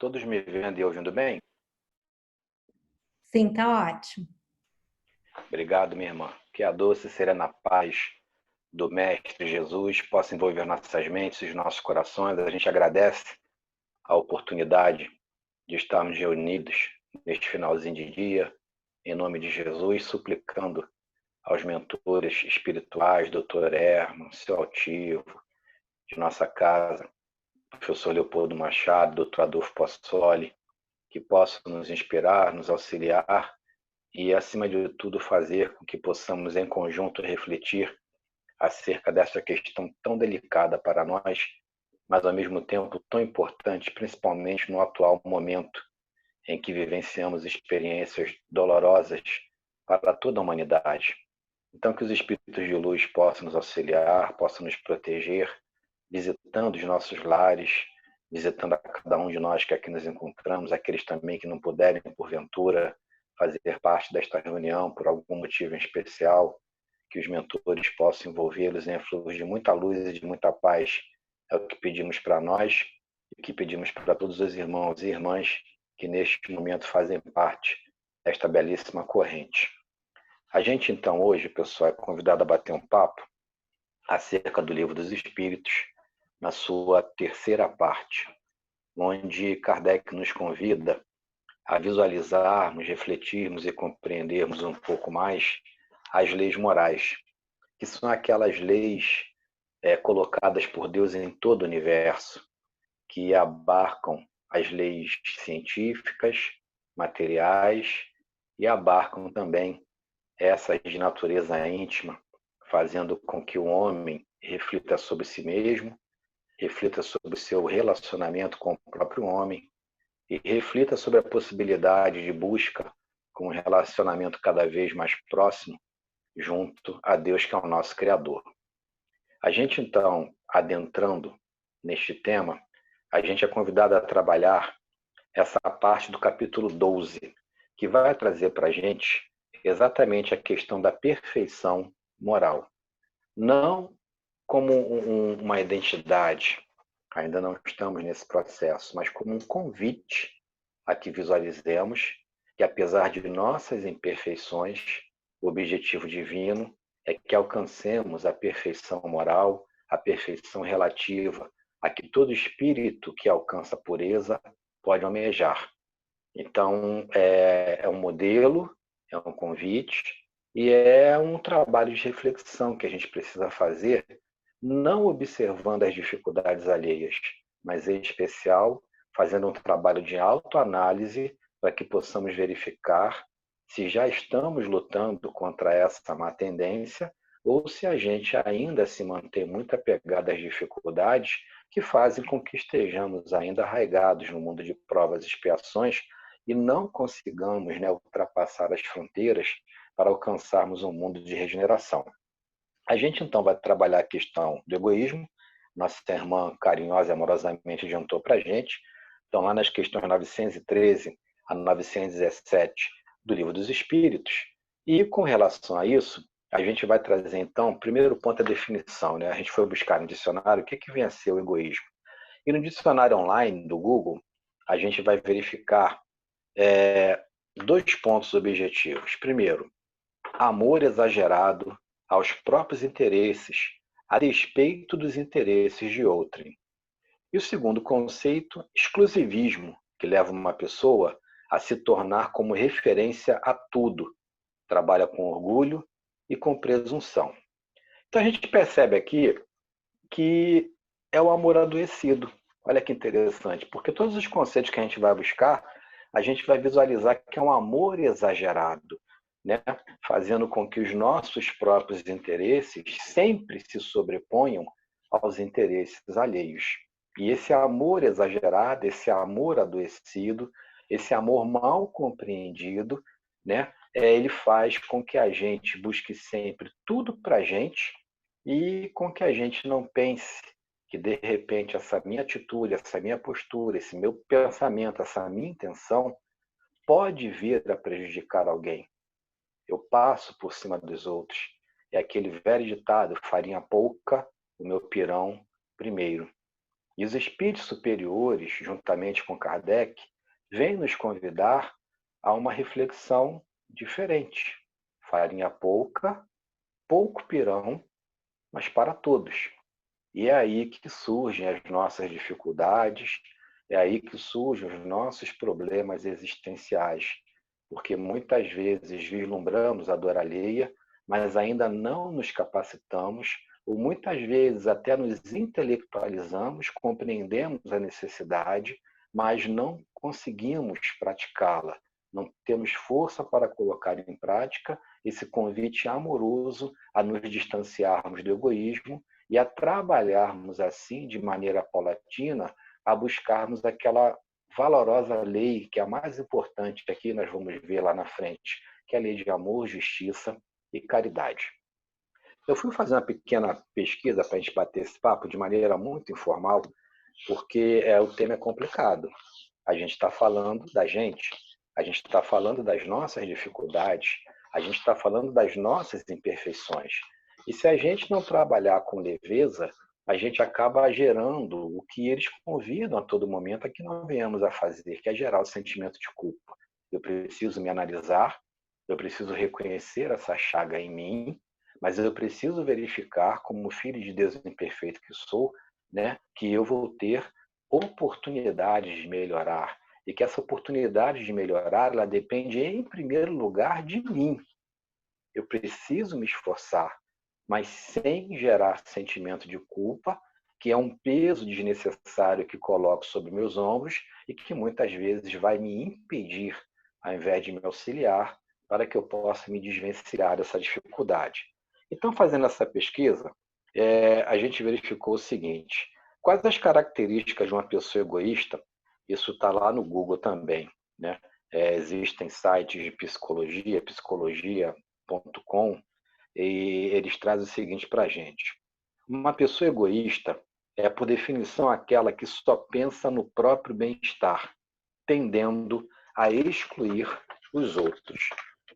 Todos me vendo e ouvindo bem? Sim, tá ótimo. Obrigado, minha irmã. Que a doce e serena paz do Mestre Jesus possa envolver nossas mentes e nossos corações. A gente agradece a oportunidade de estarmos reunidos neste finalzinho de dia, em nome de Jesus, suplicando aos mentores espirituais, Dr. Herman, seu altivo, de nossa casa, professor Leopoldo Machado, Dr. Adolfo Passoli, que possam nos inspirar, nos auxiliar e, acima de tudo, fazer com que possamos, em conjunto, refletir acerca dessa questão tão delicada para nós, mas, ao mesmo tempo, tão importante, principalmente no atual momento em que vivenciamos experiências dolorosas para toda a humanidade. Então, que os espíritos de luz possam nos auxiliar, possam nos proteger, visitando os nossos lares, visitando a cada um de nós que aqui nos encontramos, aqueles também que não puderem, porventura, fazer parte desta reunião por algum motivo em especial, que os mentores possam envolvê-los em fluxos de muita luz e de muita paz. É o que pedimos para nós e o que pedimos para todos os irmãos e irmãs que neste momento fazem parte desta belíssima corrente. A gente, então, hoje, pessoal, é convidado a bater um papo acerca do Livro dos Espíritos, na sua terceira parte, onde Kardec nos convida a visualizarmos, refletirmos e compreendermos um pouco mais as leis morais, que são aquelas leis colocadas por Deus em todo o universo, que abarcam as leis científicas, materiais e abarcam também essas de natureza íntima, fazendo com que o homem reflita sobre si mesmo, reflita sobre o seu relacionamento com o próprio homem e reflita sobre a possibilidade de busca com um relacionamento cada vez mais próximo junto a Deus, que é o nosso Criador. A gente, então, adentrando neste tema, a gente é convidado a trabalhar essa parte do capítulo 12, que vai trazer para a gente exatamente a questão da perfeição moral. Não como uma identidade, ainda não estamos nesse processo, mas como um convite a que visualizemos que, apesar de nossas imperfeições, o objetivo divino é que alcancemos a perfeição moral, a perfeição relativa, a que todo espírito que alcança a pureza pode almejar. Então, é um modelo, é um convite e é um trabalho de reflexão que a gente precisa fazer, não observando as dificuldades alheias, mas em especial fazendo um trabalho de autoanálise para que possamos verificar se já estamos lutando contra essa má tendência ou se a gente ainda se mantém muito apegado às dificuldades que fazem com que estejamos ainda arraigados no mundo de provas e expiações e não consigamos, ultrapassar as fronteiras para alcançarmos um mundo de regeneração. A gente, então, vai trabalhar a questão do egoísmo. Nossa irmã carinhosa e amorosamente adiantou para a gente. Então, lá nas questões 913 a 917 do Livro dos Espíritos. E, com relação a isso, a gente vai trazer, então, o primeiro ponto é a definição. A gente foi buscar no dicionário o que vem a ser o egoísmo. E no dicionário online do Google, a gente vai verificar dois pontos objetivos. Primeiro, amor exagerado aos próprios interesses, a despeito dos interesses de outrem. E o segundo conceito, exclusivismo, que leva uma pessoa a se tornar como referência a tudo, trabalha com orgulho e com presunção. Então a gente percebe aqui que é o amor adoecido. Olha que interessante, porque todos os conceitos que a gente vai buscar, a gente vai visualizar que é um amor exagerado, fazendo com que os nossos próprios interesses sempre se sobreponham aos interesses alheios. E esse amor exagerado, esse amor adoecido, esse amor mal compreendido, ele faz com que a gente busque sempre tudo para a gente e com que a gente não pense que, de repente, essa minha atitude, essa minha postura, esse meu pensamento, essa minha intenção pode vir a prejudicar alguém. Eu passo por cima dos outros. É aquele velho ditado, farinha pouca, o meu pirão primeiro. E os espíritos superiores, juntamente com Kardec, vêm nos convidar a uma reflexão diferente. Farinha pouca, pouco pirão, mas para todos. E é aí que surgem as nossas dificuldades, é aí que surgem os nossos problemas existenciais, porque muitas vezes vislumbramos a dor alheia, mas ainda não nos capacitamos, ou muitas vezes até nos intelectualizamos, compreendemos a necessidade, mas não conseguimos praticá-la. Não temos força para colocar em prática esse convite amoroso a nos distanciarmos do egoísmo e a trabalharmos assim, de maneira paulatina, a buscarmos aquela valorosa lei, que é a mais importante, que aqui nós vamos ver lá na frente, que é a lei de amor, justiça e caridade. Eu fui fazer uma pequena pesquisa para a gente bater esse papo de maneira muito informal, porque o tema é complicado. A gente está falando da gente, a gente está falando das nossas dificuldades, a gente está falando das nossas imperfeições. E se a gente não trabalhar com leveza, a gente acaba gerando o que eles convidam a todo momento a que não venhamos a fazer, que é gerar o sentimento de culpa. Eu preciso me analisar, eu preciso reconhecer essa chaga em mim, mas eu preciso verificar, como filho de Deus imperfeito que sou, né, que eu vou ter oportunidades de melhorar e que essa oportunidade de melhorar, ela depende em primeiro lugar de mim. Eu preciso me esforçar, mas sem gerar sentimento de culpa, que é um peso desnecessário que coloco sobre meus ombros e que muitas vezes vai me impedir, ao invés de me auxiliar, para que eu possa me desvencilhar dessa dificuldade. Então, fazendo essa pesquisa, a gente verificou o seguinte: quais as características de uma pessoa egoísta? Isso está lá no Google também, né? Existem sites de psicologia, psicologia.com, e eles trazem o seguinte para a gente: uma pessoa egoísta é, por definição, aquela que só pensa no próprio bem-estar, tendendo a excluir os outros.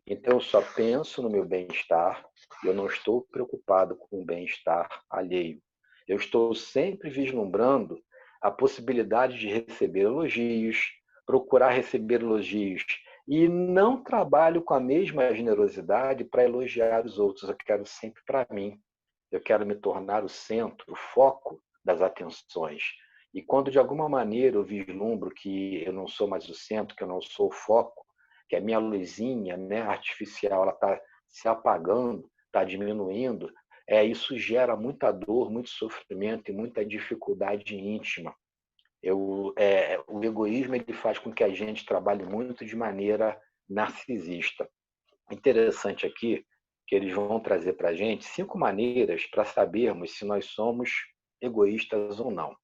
Então, eu só penso no meu bem-estar, eu não estou preocupado com o bem-estar alheio. Eu estou sempre vislumbrando a possibilidade de receber elogios, procurar receber elogios, e não trabalho com a mesma generosidade para elogiar os outros. Eu quero sempre para mim. Eu quero me tornar o centro, o foco das atenções. E quando de alguma maneira eu vislumbro que eu não sou mais o centro, que eu não sou o foco, que a minha luzinha, né, artificial, ela está se apagando, está diminuindo, isso gera muita dor, muito sofrimento e muita dificuldade íntima. O egoísmo ele faz com que a gente trabalhe muito de maneira narcisista. Interessante aqui que eles vão trazer para a gente 5 maneiras para sabermos se nós somos egoístas ou não.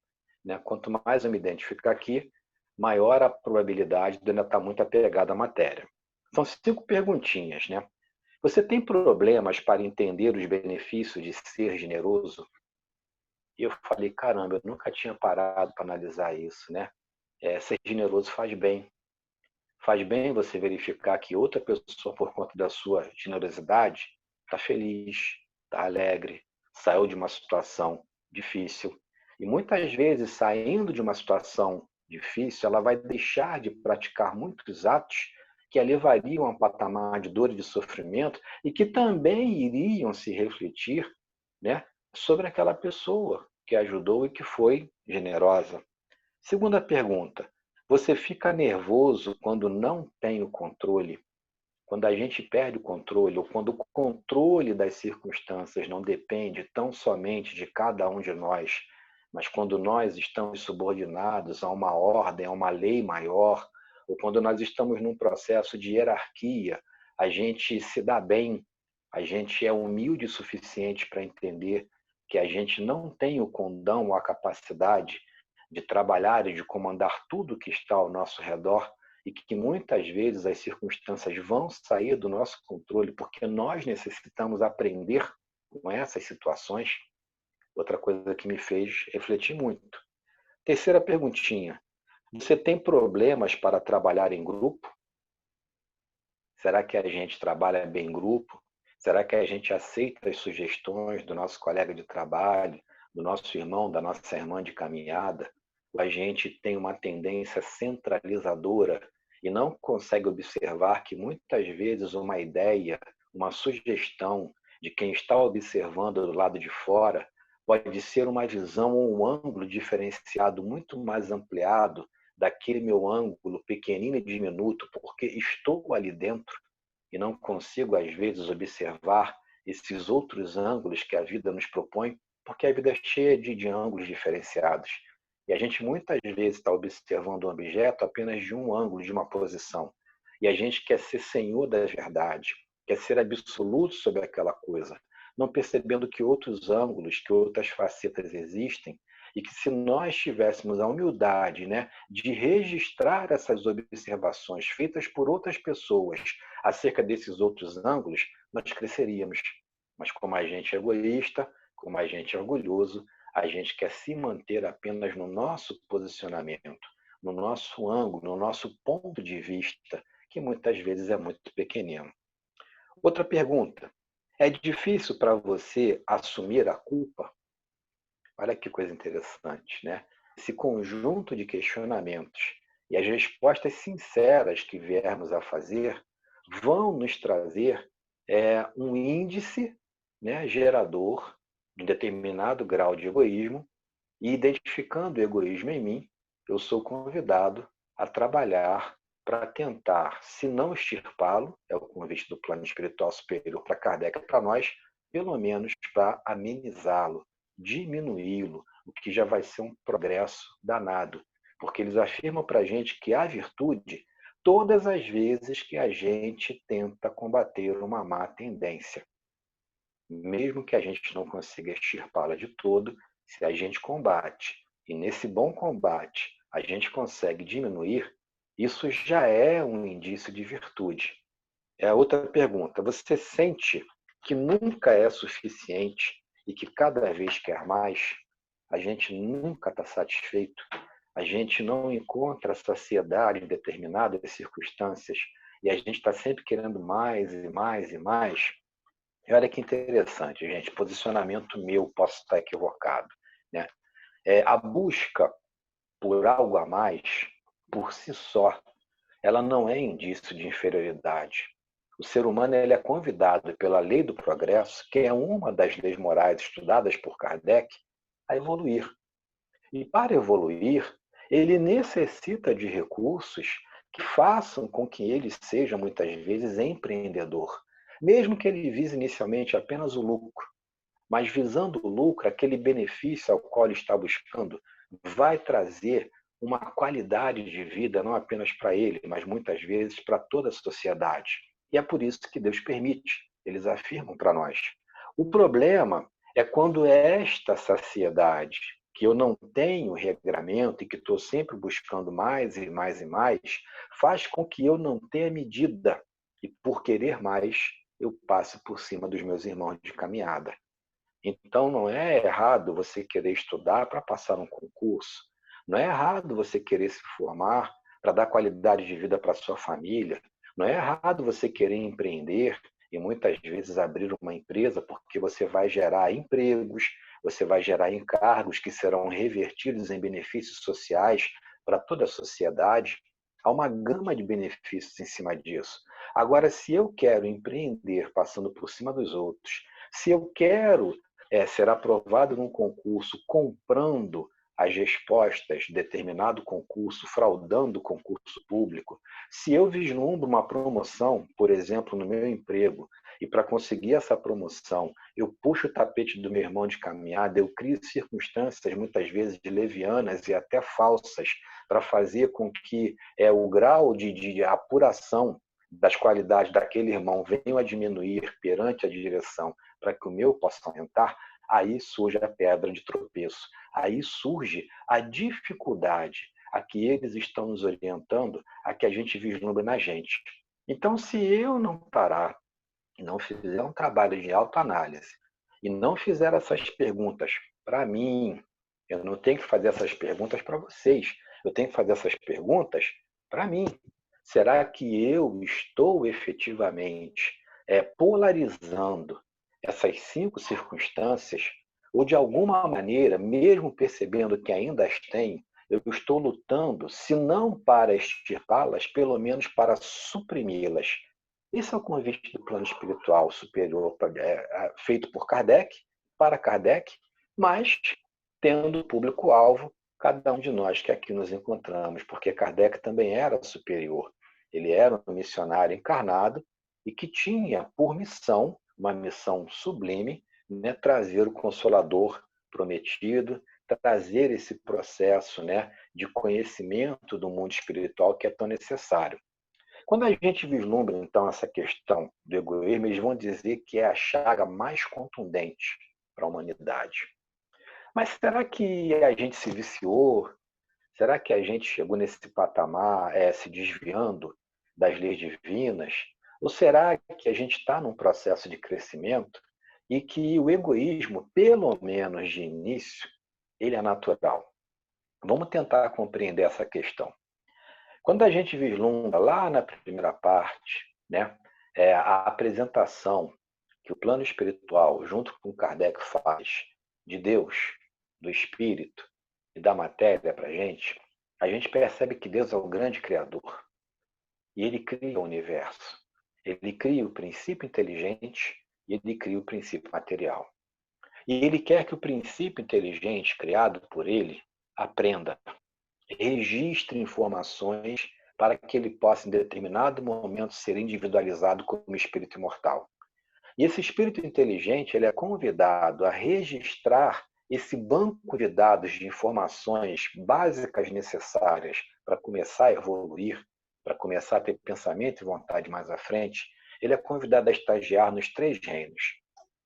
Né? Quanto mais eu me identificar aqui, maior a probabilidade de eu ainda estar muito apegado à matéria. São 5 perguntinhas. Né? Você tem problemas para entender os benefícios de ser generoso? E eu falei, caramba, eu nunca tinha parado para analisar isso. Né? Ser generoso faz bem. Faz bem você verificar que outra pessoa, por conta da sua generosidade, está feliz, está alegre, saiu de uma situação difícil. E muitas vezes, saindo de uma situação difícil, ela vai deixar de praticar muitos atos que a levariam a um patamar de dor e de sofrimento e que também iriam se refletir, né, sobre aquela pessoa que ajudou e que foi generosa. Segunda pergunta: você fica nervoso quando não tem o controle? Quando a gente perde o controle, ou quando o controle das circunstâncias não depende tão somente de cada um de nós, mas quando nós estamos subordinados a uma ordem, a uma lei maior, ou quando nós estamos num processo de hierarquia, a gente se dá bem, a gente é humilde o suficiente para entender que a gente não tem o condão ou a capacidade de trabalhar e de comandar tudo que está ao nosso redor, e que muitas vezes as circunstâncias vão sair do nosso controle porque nós necessitamos aprender com essas situações. Outra coisa que me fez refletir muito. Terceira perguntinha: você tem problemas para trabalhar em grupo? Será que a gente trabalha bem em grupo? Será que a gente aceita as sugestões do nosso colega de trabalho, do nosso irmão, da nossa irmã de caminhada, a gente tem uma tendência centralizadora e não consegue observar que muitas vezes uma ideia, uma sugestão de quem está observando do lado de fora pode ser uma visão ou um ângulo diferenciado muito mais ampliado daquele meu ângulo pequenino e diminuto, porque estou ali dentro e não consigo, às vezes, observar esses outros ângulos que a vida nos propõe, porque a vida é cheia de ângulos diferenciados. E a gente muitas vezes está observando um objeto apenas de um ângulo, de uma posição. E a gente quer ser senhor da verdade, quer ser absoluto sobre aquela coisa, não percebendo que outros ângulos, que outras facetas existem, e que se nós tivéssemos a humildade, né, de registrar essas observações feitas por outras pessoas acerca desses outros ângulos, nós cresceríamos. Mas como a gente é egoísta, como a gente é orgulhoso, a gente quer se manter apenas no nosso posicionamento, no nosso ângulo, no nosso ponto de vista, que muitas vezes é muito pequenino. Outra pergunta: é difícil para você assumir a culpa? Olha que coisa interessante, né? Esse conjunto de questionamentos e as respostas sinceras que viermos a fazer vão nos trazer um índice, né, gerador de um determinado grau de egoísmo, e identificando o egoísmo em mim, eu sou convidado a trabalhar para tentar, se não extirpá-lo, é o convite do plano espiritual superior para Kardec, para nós, pelo menos para amenizá-lo, diminuí-lo, o que já vai ser um progresso danado, porque eles afirmam para a gente que há virtude todas as vezes que a gente tenta combater uma má tendência. Mesmo que a gente não consiga extirpá-la de todo, se a gente combate, e nesse bom combate a gente consegue diminuir, isso já é um indício de virtude. É a outra pergunta: você sente que nunca é suficiente e que cada vez quer mais? A gente nunca está satisfeito? A gente não encontra saciedade em determinadas circunstâncias e a gente está sempre querendo mais e mais e mais? E olha que interessante, gente, posicionamento meu, posso estar equivocado, né? A busca por algo a mais, por si só, ela não é indício de inferioridade. O ser humano ele é convidado pela lei do progresso, que é uma das leis morais estudadas por Kardec, a evoluir. E para evoluir, ele necessita de recursos que façam com que ele seja, muitas vezes, empreendedor. Mesmo que ele vise inicialmente apenas o lucro, mas visando o lucro, aquele benefício ao qual ele está buscando vai trazer uma qualidade de vida não apenas para ele, mas muitas vezes para toda a sociedade. E é por isso que Deus permite, eles afirmam para nós. O problema é quando esta saciedade, que eu não tenho regramento e que estou sempre buscando mais e mais e mais, faz com que eu não tenha medida e, por querer mais, eu passe por cima dos meus irmãos de caminhada. Então, não é errado você querer estudar para passar um concurso. Não é errado você querer se formar para dar qualidade de vida para sua família. Não é errado você querer empreender e muitas vezes abrir uma empresa, porque você vai gerar empregos, você vai gerar encargos que serão revertidos em benefícios sociais para toda a sociedade. Há uma gama de benefícios em cima disso. Agora, se eu quero empreender passando por cima dos outros, se eu quero ser aprovado num concurso comprando as respostas de determinado concurso, fraudando o concurso público, se eu vislumbro uma promoção, por exemplo, no meu emprego, e para conseguir essa promoção, eu puxo o tapete do meu irmão de caminhada, eu crio circunstâncias, muitas vezes levianas e até falsas, para fazer com que o grau de apuração das qualidades daquele irmão venham a diminuir perante a direção para que o meu possa aumentar, aí surge a pedra de tropeço, aí surge a dificuldade a que eles estão nos orientando, a que a gente vislumbre na gente. Então, se eu não parar e não fizer um trabalho de autoanálise e não fizer essas perguntas para mim, eu não tenho que fazer essas perguntas para vocês, eu tenho que fazer essas perguntas para mim. Será que eu estou efetivamente polarizando essas 5 circunstâncias ou de alguma maneira, mesmo percebendo que ainda as tem, eu estou lutando, se não para extirpá-las, pelo menos para suprimi-las. Esse é o convite do plano espiritual superior feito por Kardec, para Kardec, mas tendo o público-alvo cada um de nós que aqui nos encontramos, porque Kardec também era superior. Ele era um missionário encarnado e que tinha por missão, uma missão sublime, né, trazer o Consolador prometido, trazer esse processo, né, de conhecimento do mundo espiritual que é tão necessário. Quando a gente vislumbra, então, essa questão do egoísmo, eles vão dizer que é a chaga mais contundente para a humanidade. Mas será que a gente se viciou? Será que a gente chegou nesse patamar se desviando das leis divinas? Ou será que a gente está num processo de crescimento e que o egoísmo, pelo menos de início, ele é natural? Vamos tentar compreender essa questão. Quando a gente vislumbra lá na primeira parte, né, a apresentação que o plano espiritual, junto com Kardec, faz de Deus, do Espírito e da matéria para a gente percebe que Deus é o grande Criador. E Ele cria o universo. Ele cria o princípio inteligente e Ele cria o princípio material. E Ele quer que o princípio inteligente criado por Ele aprenda, registre informações para que ele possa, em determinado momento, ser individualizado como espírito imortal. E esse espírito inteligente ele é convidado a registrar esse banco de dados de informações básicas necessárias para começar a evoluir, para começar a ter pensamento e vontade mais à frente. Ele é convidado a estagiar nos 3 reinos.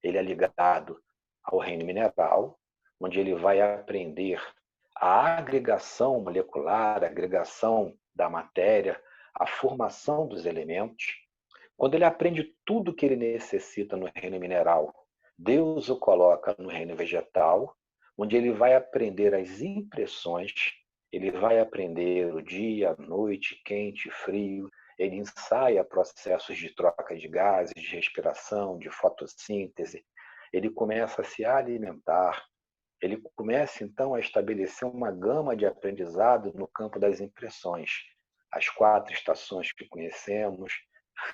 Ele é ligado ao reino mineral, onde ele vai aprender a agregação molecular, a agregação da matéria, a formação dos elementos. Quando ele aprende tudo que ele necessita no reino mineral, Deus o coloca no reino vegetal, onde ele vai aprender as impressões, ele vai aprender o dia, a noite, quente, frio, ele ensaia processos de troca de gases, de respiração, de fotossíntese, ele começa a se alimentar, ele começa então a estabelecer uma gama de aprendizado no campo das impressões. As 4 estações que conhecemos,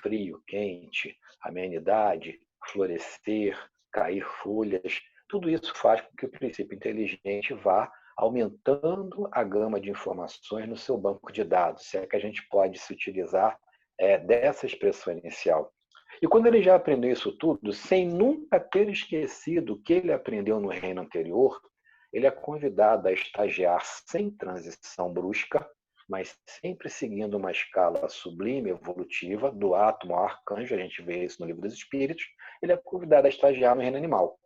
frio, quente, amenidade, florescer, cair folhas, tudo isso faz com que o princípio inteligente vá aumentando a gama de informações no seu banco de dados, se é que a gente pode se utilizar dessa expressão inicial. E quando ele já aprendeu isso tudo, sem nunca ter esquecido o que ele aprendeu no reino anterior, ele é convidado a estagiar sem transição brusca, mas sempre seguindo uma escala sublime, evolutiva, do átomo ao arcanjo, a gente vê isso no Livro dos Espíritos, ele é convidado a estagiar no reino animal.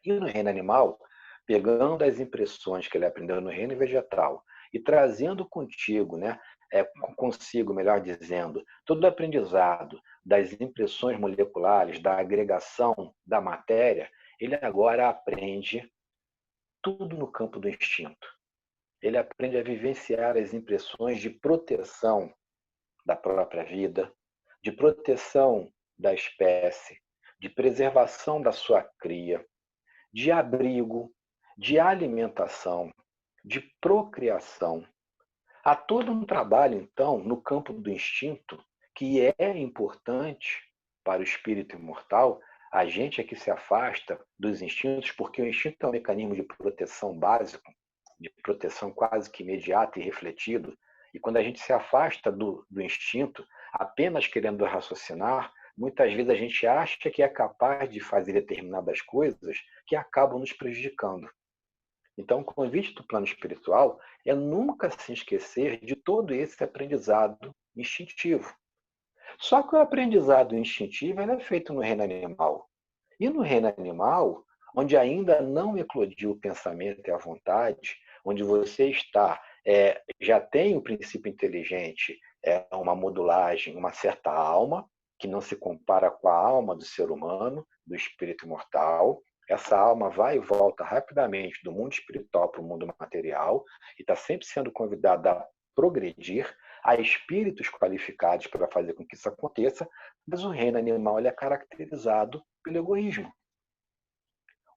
E no reino animal, pegando as impressões que ele aprendeu no reino vegetal e trazendo contigo, né, consigo, melhor dizendo, todo o aprendizado das impressões moleculares, da agregação da matéria, ele agora aprende tudo no campo do instinto. Ele aprende a vivenciar as impressões de proteção da própria vida, de proteção da espécie, de preservação da sua cria, de abrigo, de alimentação, de procriação. Há todo um trabalho, então, no campo do instinto, que é importante para o espírito imortal. A gente é que se afasta dos instintos, porque o instinto é um mecanismo de proteção básico, de proteção quase que imediata e refletido. E quando a gente se afasta do instinto, apenas querendo raciocinar, muitas vezes a gente acha que é capaz de fazer determinadas coisas que acabam nos prejudicando. Então, o convite do plano espiritual é nunca se esquecer de todo esse aprendizado instintivo. Só que o aprendizado instintivo é feito no reino animal. E no reino animal, onde ainda não eclodiu o pensamento e a vontade, onde você está, já tem o princípio inteligente, uma modulagem, uma certa alma, que não se compara com a alma do ser humano, do espírito imortal. Essa alma vai e volta rapidamente do mundo espiritual para o mundo material e está sempre sendo convidada a progredir. Há espíritos qualificados para fazer com que isso aconteça, mas o reino animal ele é caracterizado pelo egoísmo.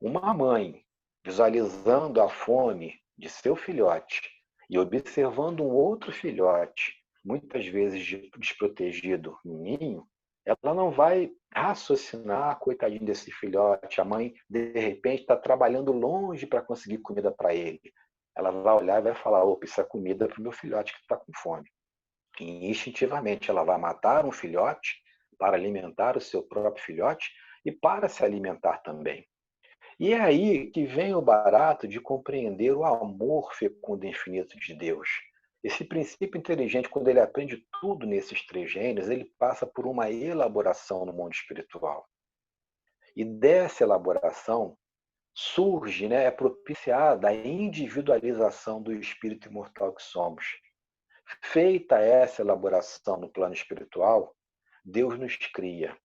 Uma mãe visualizando a fome de seu filhote e observando um outro filhote, muitas vezes desprotegido no ninho, ela não vai raciocinar, coitadinho desse filhote, a mãe de repente está trabalhando longe para conseguir comida para ele. Ela vai olhar e vai falar, opa, isso é comida para o meu filhote que está com fome. E instintivamente ela vai matar um filhote para alimentar o seu próprio filhote e para se alimentar também. E é aí que vem o barato de compreender o amor fecundo e infinito de Deus. Esse princípio inteligente, quando ele aprende tudo nesses três gênios, ele passa por uma elaboração no mundo espiritual. E dessa elaboração surge, é propiciada a individualização do espírito imortal que somos. Feita essa elaboração no plano espiritual, Deus nos cria,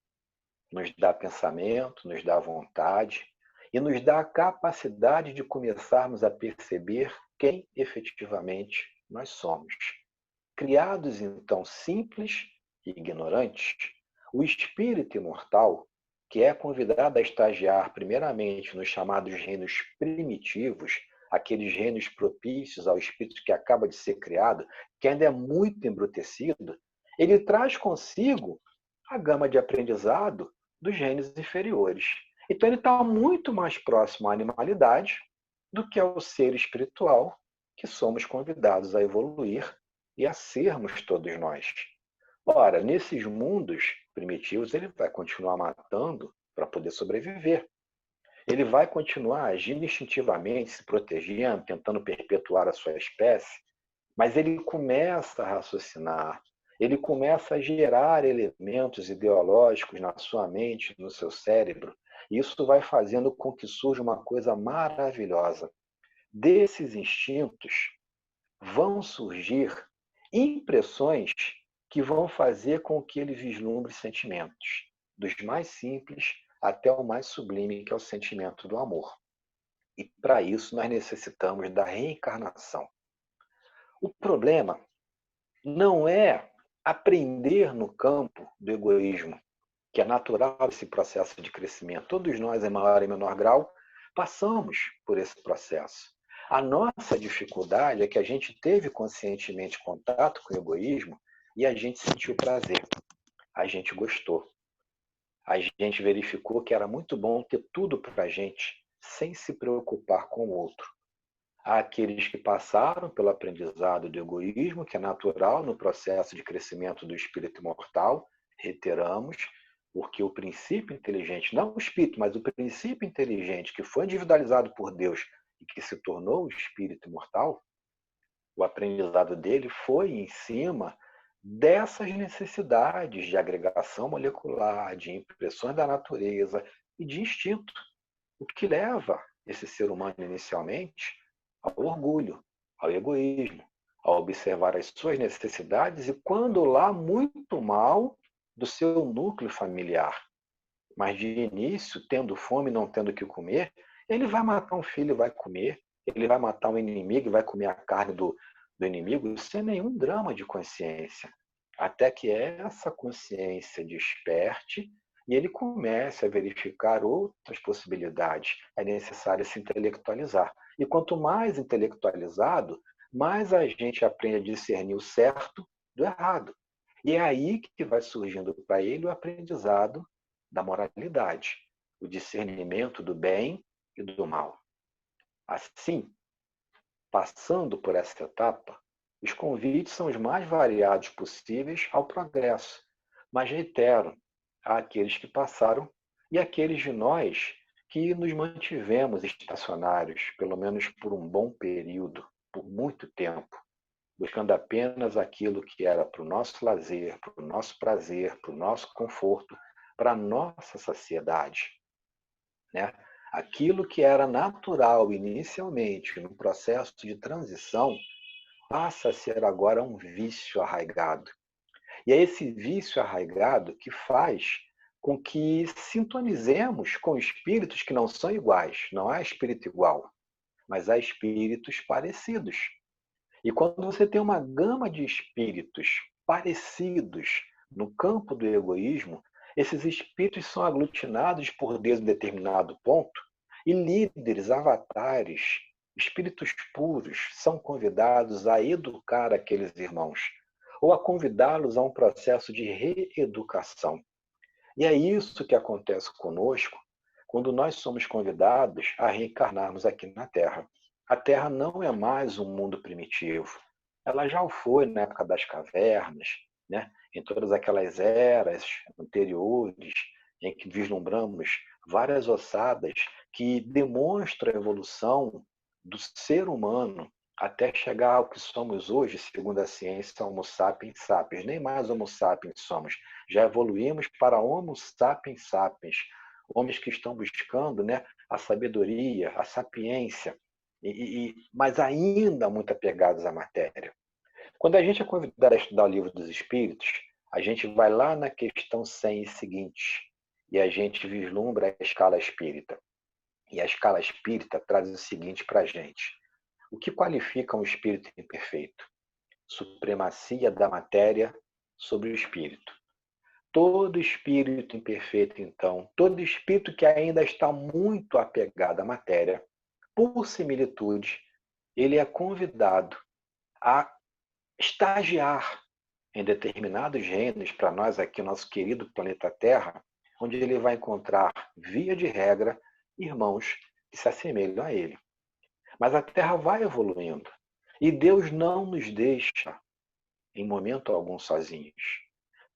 nos dá pensamento, nos dá vontade e nos dá a capacidade de começarmos a perceber quem efetivamente nós somos. Criados então simples e ignorantes, o espírito imortal, que é convidado a estagiar primeiramente nos chamados reinos primitivos, aqueles reinos propícios ao espírito que acaba de ser criado, que ainda é muito embrutecido, ele traz consigo a gama de aprendizado dos reinos inferiores. Então ele está muito mais próximo à animalidade do que ao ser espiritual que somos convidados a evoluir e a sermos todos nós. Ora, nesses mundos primitivos, ele vai continuar matando para poder sobreviver. Ele vai continuar agindo instintivamente, se protegendo, tentando perpetuar a sua espécie, mas ele começa a raciocinar, ele começa a gerar elementos ideológicos na sua mente, no seu cérebro. Isso vai fazendo com que surja uma coisa maravilhosa. Desses instintos vão surgir impressões que vão fazer com que ele vislumbre sentimentos, dos mais simples até o mais sublime, que é o sentimento do amor. E para isso nós necessitamos da reencarnação. O problema não é aprender no campo do egoísmo, que é natural esse processo de crescimento. Todos nós, em maior e menor grau, passamos por esse processo. A nossa dificuldade é que a gente teve conscientemente contato com o egoísmo e a gente sentiu prazer, a gente gostou. A gente verificou que era muito bom ter tudo para a gente, sem se preocupar com o outro. Há aqueles que passaram pelo aprendizado do egoísmo, que é natural no processo de crescimento do espírito imortal, reiteramos, porque o princípio inteligente, não o espírito, mas o princípio inteligente que foi individualizado por Deus e que se tornou o espírito imortal, o aprendizado dele foi em cima dessas necessidades de agregação molecular, de impressões da natureza e de instinto, o que leva esse ser humano inicialmente ao orgulho, ao egoísmo, a observar as suas necessidades e, quando lá, muito mal do seu núcleo familiar. Mas de início, tendo fome e não tendo o que comer, ele vai matar um filho e vai comer, ele vai matar um inimigo e vai comer a carne do inimigo sem nenhum drama de consciência. Até que essa consciência desperte e ele comece a verificar outras possibilidades. É necessário se intelectualizar. E quanto mais intelectualizado, mais a gente aprende a discernir o certo do errado. E é aí que vai surgindo para ele o aprendizado da moralidade, o discernimento do bem e do mal. Assim, passando por essa etapa, os convites são os mais variados possíveis ao progresso. Mas reitero, há aqueles que passaram e aqueles de nós que nos mantivemos estacionários, pelo menos por um bom período, por muito tempo, buscando apenas aquilo que era para o nosso lazer, para o nosso prazer, para o nosso conforto, para a nossa saciedade. Aquilo que era natural inicialmente no processo de transição passa a ser agora um vício arraigado. E é esse vício arraigado que faz com que sintonizemos com espíritos que não são iguais. Não há espírito igual, mas há espíritos parecidos. E quando você tem uma gama de espíritos parecidos no campo do egoísmo, esses espíritos são aglutinados por Deus em determinado ponto E líderes, avatares, espíritos puros são convidados a educar aqueles irmãos, ou a convidá-los a um processo de reeducação. E é isso que acontece conosco quando nós somos convidados a reencarnarmos aqui na Terra. A Terra não é mais um mundo primitivo. Ela já o foi na época das cavernas, né? Em todas aquelas eras anteriores, em que vislumbramos várias ossadas que demonstram a evolução do ser humano até chegar ao que somos hoje, segundo a ciência, Homo sapiens sapiens. Nem mais Homo sapiens somos. Já evoluímos para Homo sapiens sapiens, homens que estão buscando, né, a sabedoria, a sapiência, mas ainda muito apegados à matéria. Quando a gente é convidado a estudar o livro dos Espíritos, a gente vai lá na questão 100 e seguinte, e a gente vislumbra a escala espírita. E a escala espírita traz o seguinte para a gente: o que qualifica um espírito imperfeito? Supremacia da matéria sobre o espírito. Todo espírito imperfeito, então, todo espírito que ainda está muito apegado à matéria, por similitude, ele é convidado a estagiar em determinados reinos, para nós aqui, nosso querido planeta Terra, onde ele vai encontrar, via de regra, irmãos que se assemelham a ele. Mas a Terra vai evoluindo. E Deus não nos deixa, em momento algum, sozinhos.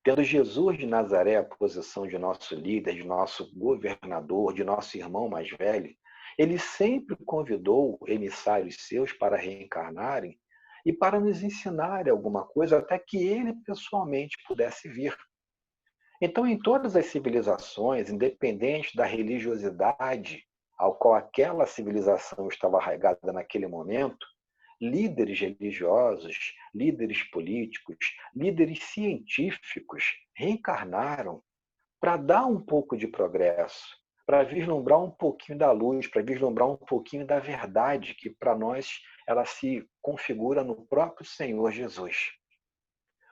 Tendo Jesus de Nazaré a posição de nosso líder, de nosso governador, de nosso irmão mais velho, ele sempre convidou emissários seus para reencarnarem e para nos ensinarem alguma coisa até que ele pessoalmente pudesse vir. Então, em todas as civilizações, independente da religiosidade ao qual aquela civilização estava arraigada naquele momento, líderes religiosos, líderes políticos, líderes científicos reencarnaram para dar um pouco de progresso, para vislumbrar um pouquinho da luz, para vislumbrar um pouquinho da verdade que para nós ela se configura no próprio Senhor Jesus.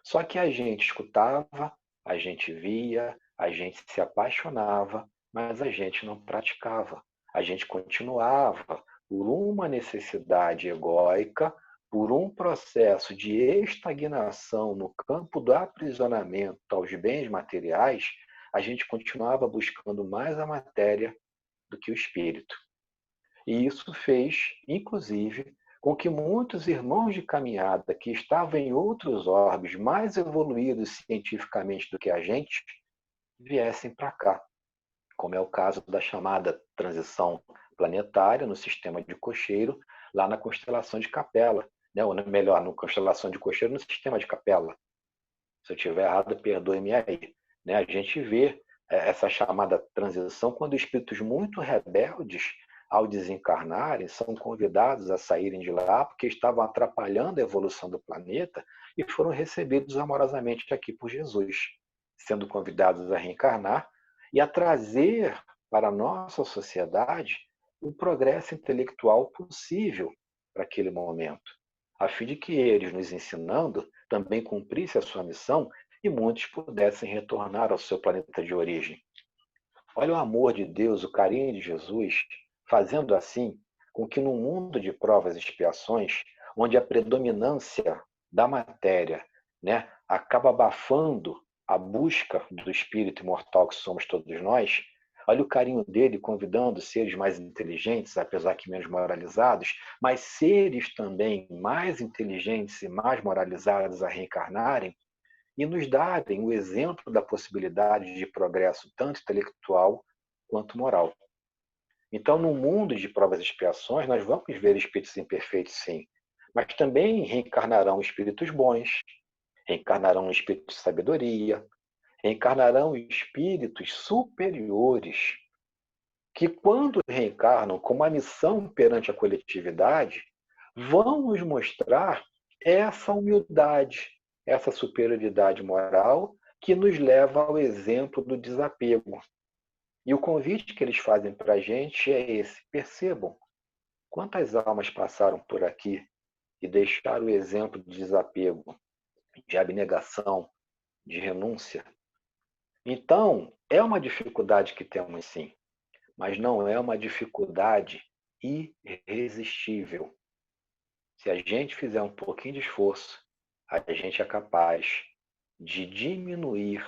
Só que a gente escutava, a gente via, a gente se apaixonava, mas a gente não praticava. A gente continuava por uma necessidade egóica, por um processo de estagnação no campo do aprisionamento aos bens materiais, a gente continuava buscando mais a matéria do que o espírito. E isso fez, inclusive, com que muitos irmãos de caminhada que estavam em outros orbes mais evoluídos cientificamente do que a gente, viessem para cá, como é o caso da chamada transição planetária no sistema de Cocheiro, lá na constelação de Capela, né? Ou melhor, na constelação de Cocheiro, no sistema de Capela. Se eu estiver errado, perdoe-me aí. Né? A gente vê essa chamada transição quando espíritos muito rebeldes, ao desencarnarem, são convidados a saírem de lá porque estavam atrapalhando a evolução do planeta e foram recebidos amorosamente aqui por Jesus, sendo convidados a reencarnar e a trazer para a nossa sociedade o progresso intelectual possível para aquele momento, a fim de que eles, nos ensinando, também cumprissem a sua missão e muitos pudessem retornar ao seu planeta de origem. Olha o amor de Deus, o carinho de Jesus, fazendo assim com que no mundo de provas e expiações, onde a predominância da matéria, né, acaba abafando a busca do espírito imortal que somos todos nós, olha o carinho dele convidando seres mais inteligentes, apesar que menos moralizados, mas seres também mais inteligentes e mais moralizados a reencarnarem e nos darem o exemplo da possibilidade de progresso tanto intelectual quanto moral. Então, no mundo de provas e expiações, nós vamos ver espíritos imperfeitos, sim, mas também reencarnarão espíritos bons, reencarnarão espíritos de sabedoria, reencarnarão espíritos superiores, que quando reencarnam com uma missão perante a coletividade, vão nos mostrar essa humildade, essa superioridade moral que nos leva ao exemplo do desapego. E o convite que eles fazem para a gente é esse: percebam quantas almas passaram por aqui e deixaram o exemplo de desapego, de abnegação, de renúncia. Então, é uma dificuldade que temos sim, mas não é uma dificuldade irresistível. Se a gente fizer um pouquinho de esforço, a gente é capaz de diminuir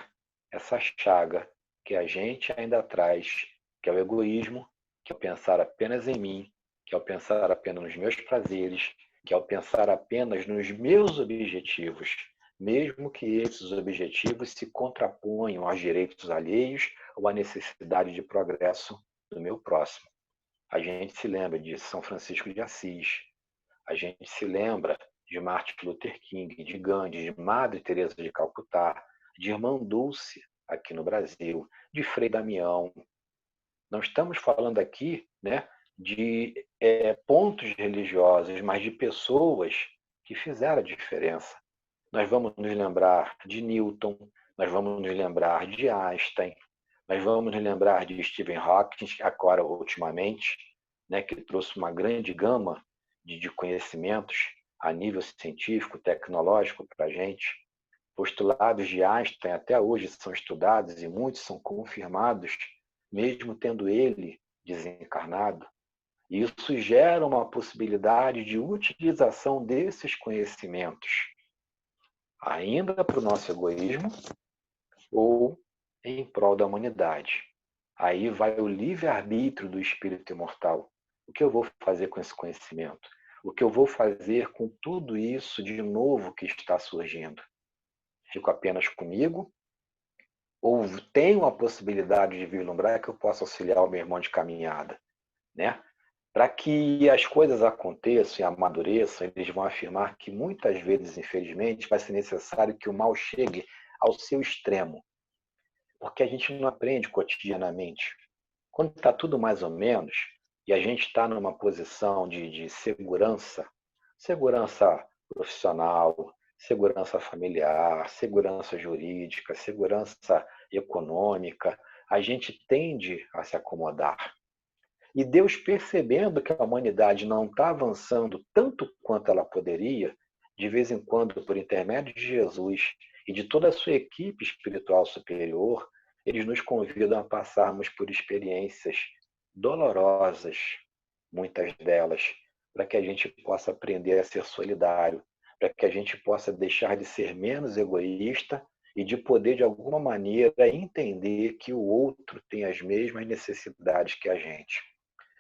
essa chaga que a gente ainda traz, que é o egoísmo, que é o pensar apenas em mim, que é o pensar apenas nos meus prazeres, que é o pensar apenas nos meus objetivos, mesmo que esses objetivos se contraponham aos direitos alheios ou à necessidade de progresso do meu próximo. A gente se lembra de São Francisco de Assis, a gente se lembra de Martin Luther King, de Gandhi, de Madre Teresa de Calcutá, de Irmã Dulce, aqui no Brasil, de Frei Damião. Não estamos falando aqui, né, de pontos religiosos, mas de pessoas que fizeram a diferença. Nós vamos nos lembrar de Newton, nós vamos nos lembrar de Einstein, nós vamos nos lembrar de Stephen Hawking, agora ultimamente, né, que trouxe uma grande gama de conhecimentos a nível científico, tecnológico para a gente. Postulados de Einstein até hoje são estudados e muitos são confirmados, mesmo tendo ele desencarnado. E isso gera uma possibilidade de utilização desses conhecimentos, ainda para o nosso egoísmo ou em prol da humanidade. Aí vai o livre-arbítrio do espírito imortal. O que eu vou fazer com esse conhecimento? O que eu vou fazer com tudo isso de novo que está surgindo? Fico apenas comigo? Ou tenho a possibilidade de vislumbrar que eu possa auxiliar o meu irmão de caminhada? Né? Para que as coisas aconteçam e amadureçam, eles vão afirmar que muitas vezes, infelizmente, vai ser necessário que o mal chegue ao seu extremo. Porque a gente não aprende cotidianamente. Quando está tudo mais ou menos, e a gente está numa posição de segurança, segurança profissional, segurança familiar, segurança jurídica, segurança econômica, a gente tende a se acomodar. E Deus, percebendo que a humanidade não está avançando tanto quanto ela poderia, de vez em quando, por intermédio de Jesus e de toda a sua equipe espiritual superior, eles nos convidam a passarmos por experiências dolorosas, muitas delas, para que a gente possa aprender a ser solidário, para que a gente possa deixar de ser menos egoísta e de poder, de alguma maneira, entender que o outro tem as mesmas necessidades que a gente.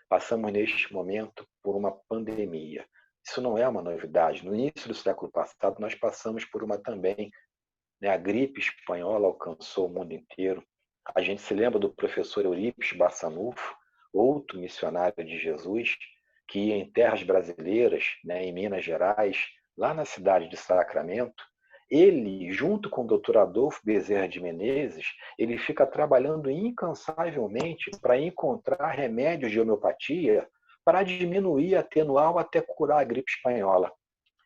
Passamos neste momento por uma pandemia. Isso não é uma novidade. No início do século passado, nós passamos por uma também. Né? A gripe espanhola alcançou o mundo inteiro. A gente se lembra do professor Eurípides Barçanufo, outro missionário de Jesus, que ia em terras brasileiras, né, em Minas Gerais, lá na cidade de Sacramento. Ele, junto com o doutor Adolfo Bezerra de Menezes, ele fica trabalhando incansavelmente para encontrar remédios de homeopatia para diminuir, atenuar ou até curar a gripe espanhola.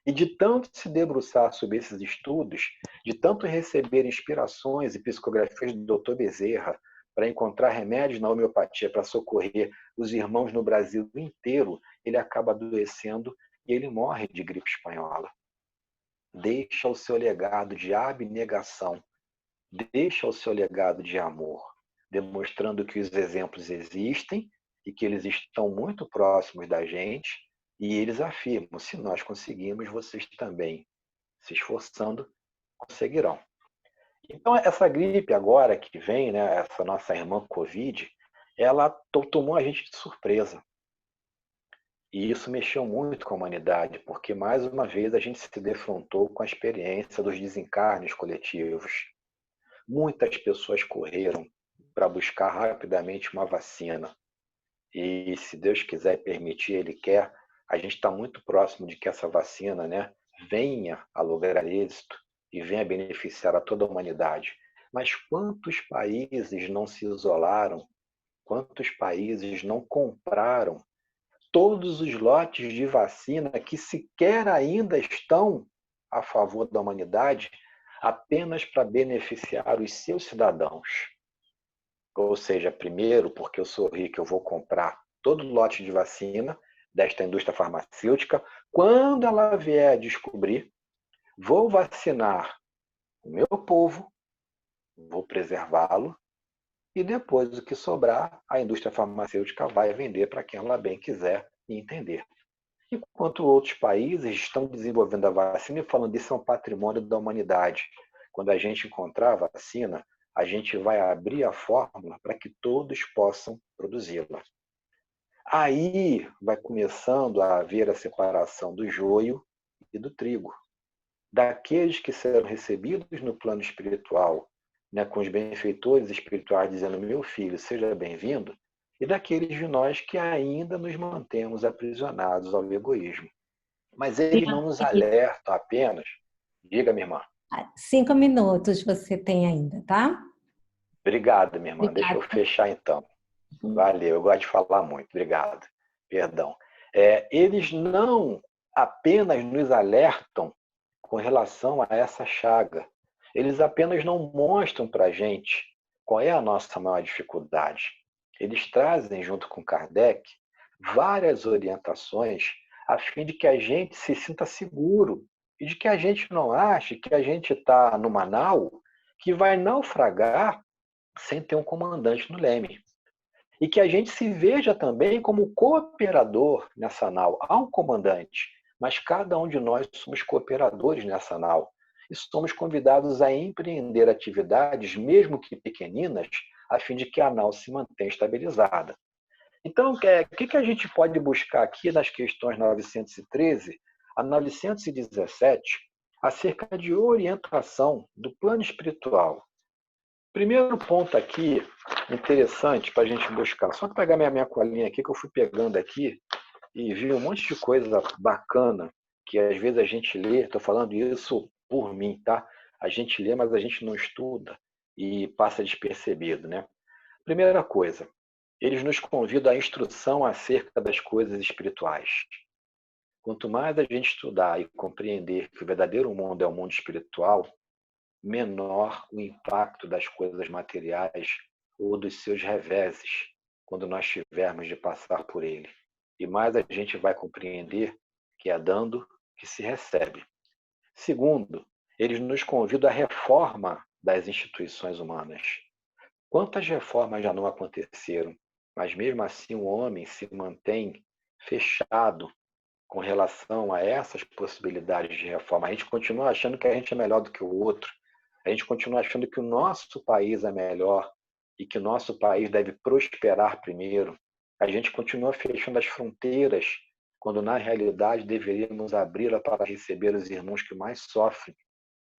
E de tanto se debruçar sobre esses estudos, de tanto receber inspirações e psicografias do Dr. Bezerra para encontrar remédios na homeopatia para socorrer os irmãos no Brasil inteiro, ele acaba adoecendo e ele morre de gripe espanhola. Deixa o seu legado de abnegação, deixa o seu legado de amor, demonstrando que os exemplos existem e que eles estão muito próximos da gente, e eles afirmam, se nós conseguimos, vocês também, se esforçando, conseguirão. Então, essa gripe agora que vem, né, essa nossa irmã Covid, ela tomou a gente de surpresa. E isso mexeu muito com a humanidade, porque, mais uma vez, a gente se defrontou com a experiência dos desencarnes coletivos. Muitas pessoas correram para buscar rapidamente uma vacina. E, se Deus quiser e permitir, Ele quer, a gente está muito próximo de que essa vacina, né, venha a lograr êxito e venha beneficiar a toda a humanidade. Mas quantos países não se isolaram? Quantos países não compraram todos os lotes de vacina que sequer ainda estão a favor da humanidade apenas para beneficiar os seus cidadãos? Ou seja, primeiro, porque eu sou rico, eu vou comprar todo o lote de vacina desta indústria farmacêutica. Quando ela vier a descobrir, vou vacinar o meu povo, vou preservá-lo e depois o que sobrar, a indústria farmacêutica vai vender para quem ela bem quiser e entender. Enquanto outros países estão desenvolvendo a vacina e falando isso é um patrimônio da humanidade. Quando a gente encontrar a vacina, a gente vai abrir a fórmula para que todos possam produzi-la. Aí vai começando a haver a separação do joio e do trigo. Daqueles que serão recebidos no plano espiritual, né, com os benfeitores espirituais dizendo, meu filho, seja bem-vindo, e daqueles de nós que ainda nos mantemos aprisionados ao egoísmo. Mas eles não nos alertam apenas. Diga, minha irmã. 5 minutos você tem ainda, tá? Obrigado, minha irmã. Deixa eu Obrigada. fechar então. Valeu, eu gosto de falar muito. Obrigado. Perdão. Eles não apenas nos alertam com relação a essa chaga. Eles apenas não mostram para a gente qual é a nossa maior dificuldade. Eles trazem, junto com Kardec, várias orientações a fim de que a gente se sinta seguro e de que a gente não ache que a gente está numa nau que vai naufragar sem ter um comandante no leme. E que a gente se veja também como cooperador nessa nau. Há um comandante, mas cada um de nós somos cooperadores nessa nau. E somos convidados a empreender atividades, mesmo que pequeninas, a fim de que a nau se mantenha estabilizada. Então, o que a gente pode buscar aqui nas questões 913 a 917, acerca de orientação do plano espiritual? Primeiro ponto aqui, interessante para a gente buscar. Só pegar minha colinha aqui, que eu fui pegando aqui e vi um monte de coisa bacana que às vezes a gente lê, estou falando isso por mim, tá? A gente lê, mas a gente não estuda e passa despercebido, né? Primeira coisa, eles nos convidam à instrução acerca das coisas espirituais. Quanto mais a gente estudar e compreender que o verdadeiro mundo é o mundo espiritual, menor o impacto das coisas materiais ou dos seus reveses quando nós tivermos de passar por ele. E mais a gente vai compreender que é dando que se recebe. Segundo, eles nos convidam à reforma das instituições humanas. Quantas reformas já não aconteceram, mas mesmo assim o homem se mantém fechado com relação a essas possibilidades de reforma. A gente continua achando que a gente é melhor do que o outro. A gente continua achando que o nosso país é melhor e que o nosso país deve prosperar primeiro. A gente continua fechando as fronteiras, quando na realidade deveríamos abri-la para receber os irmãos que mais sofrem,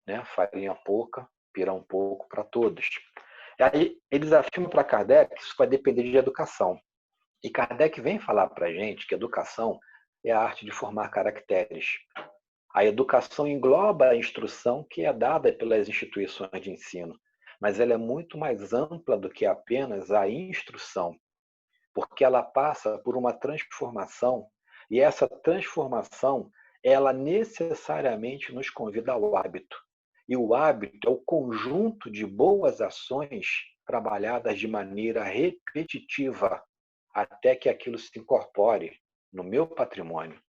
né? Farinha pouca, pirão pouco para todos. E aí eles afirmam para Kardec que isso vai depender de educação. E Kardec vem falar para a gente que educação é a arte de formar caracteres. A educação engloba a instrução que é dada pelas instituições de ensino, mas ela é muito mais ampla do que apenas a instrução, porque ela passa por uma transformação, e essa transformação, ela necessariamente nos convida ao hábito. E o hábito é o conjunto de boas ações trabalhadas de maneira repetitiva, até que aquilo se incorpore no meu patrimônio.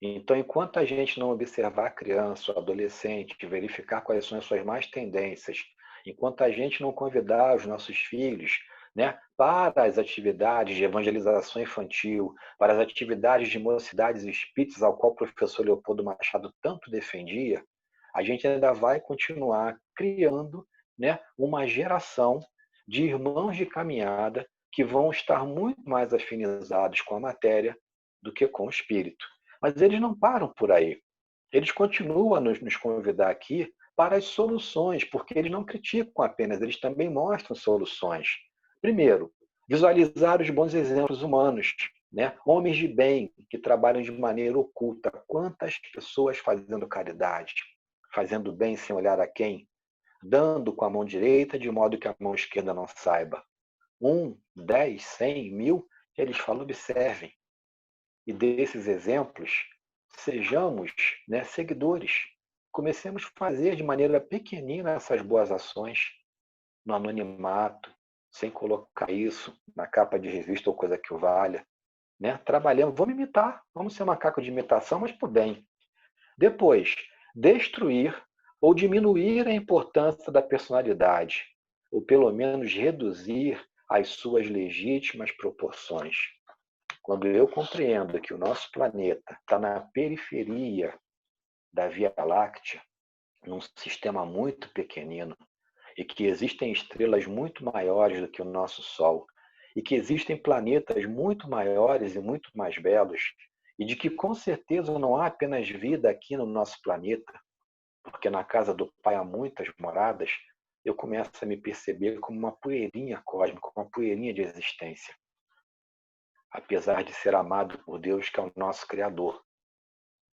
Então, enquanto a gente não observar a criança, o adolescente, verificar quais são as suas más tendências, enquanto a gente não convidar os nossos filhos, né, para as atividades de evangelização infantil, para as atividades de mocidades espíritas, ao qual o professor Leopoldo Machado tanto defendia, a gente ainda vai continuar criando, né, uma geração de irmãos de caminhada que vão estar muito mais afinizados com a matéria do que com o espírito. Mas eles não param por aí. Eles continuam a nos convidar aqui para as soluções, porque eles não criticam apenas, eles também mostram soluções. Primeiro, visualizar os bons exemplos humanos, né? Homens de bem que trabalham de maneira oculta. Quantas pessoas fazendo caridade, fazendo bem sem olhar a quem, dando com a mão direita de modo que a mão esquerda não saiba. 1, 10, 100, 1000, eles falam, observem. E desses exemplos, sejamos, né, seguidores. Comecemos a fazer de maneira pequenina essas boas ações, no anonimato, sem colocar isso na capa de revista ou coisa que o valha. Né? Trabalhamos, vamos imitar, vamos ser macaco de imitação, mas por bem. Depois, destruir ou diminuir a importância da personalidade. ou pelo menos reduzir às suas legítimas proporções. Quando eu compreendo que o nosso planeta está na periferia da Via Láctea, num sistema muito pequenino, e que existem estrelas muito maiores do que o nosso Sol, e que existem planetas muito maiores e muito mais belos, e de que com certeza não há apenas vida aqui no nosso planeta, porque na casa do Pai há muitas moradas, eu começo a me perceber como uma poeirinha cósmica, uma poeirinha de existência. Apesar de ser amado por Deus, que é o nosso Criador.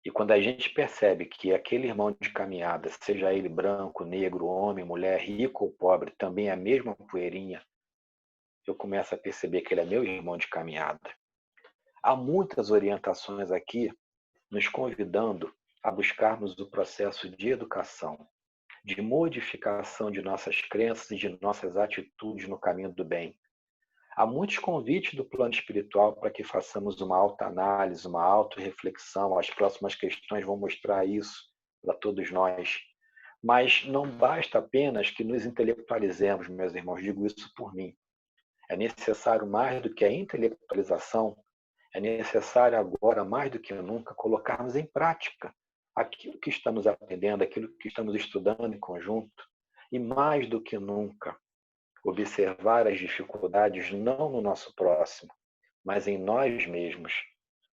E quando a gente percebe que aquele irmão de caminhada, seja ele branco, negro, homem, mulher, rico ou pobre, também é a mesma poeirinha, eu começo a perceber que ele é meu irmão de caminhada. Há muitas orientações aqui nos convidando a buscarmos o processo de educação, de modificação de nossas crenças e de nossas atitudes no caminho do bem. Há muitos convites do plano espiritual para que façamos uma autoanálise, uma autorreflexão. As próximas questões vão mostrar isso para todos nós. Mas não basta apenas que nos intelectualizemos, meus irmãos, digo isso por mim. É necessário mais do que a intelectualização, é necessário agora, mais do que nunca, colocarmos em prática aquilo que estamos aprendendo, aquilo que estamos estudando em conjunto. E mais do que nunca, observar as dificuldades não no nosso próximo, mas em nós mesmos,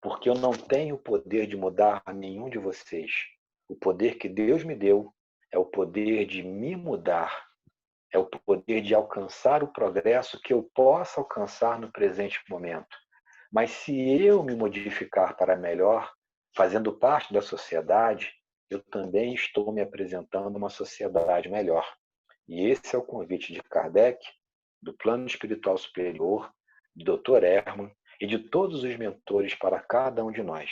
porque eu não tenho o poder de mudar a nenhum de vocês. O poder que Deus me deu é o poder de me mudar, é o poder de alcançar o progresso que eu possa alcançar no presente momento. Mas se eu me modificar para melhor, fazendo parte da sociedade, eu também estou me apresentando uma sociedade melhor. E esse é o convite de Kardec, do plano espiritual superior, do Dr. Hermann e de todos os mentores para cada um de nós.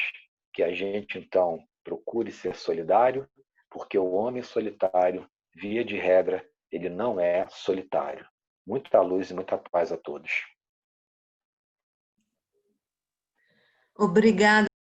Que a gente, então, procure ser solidário, porque o homem solitário, via de regra, ele não é solitário. Muita luz e muita paz a todos. Obrigada.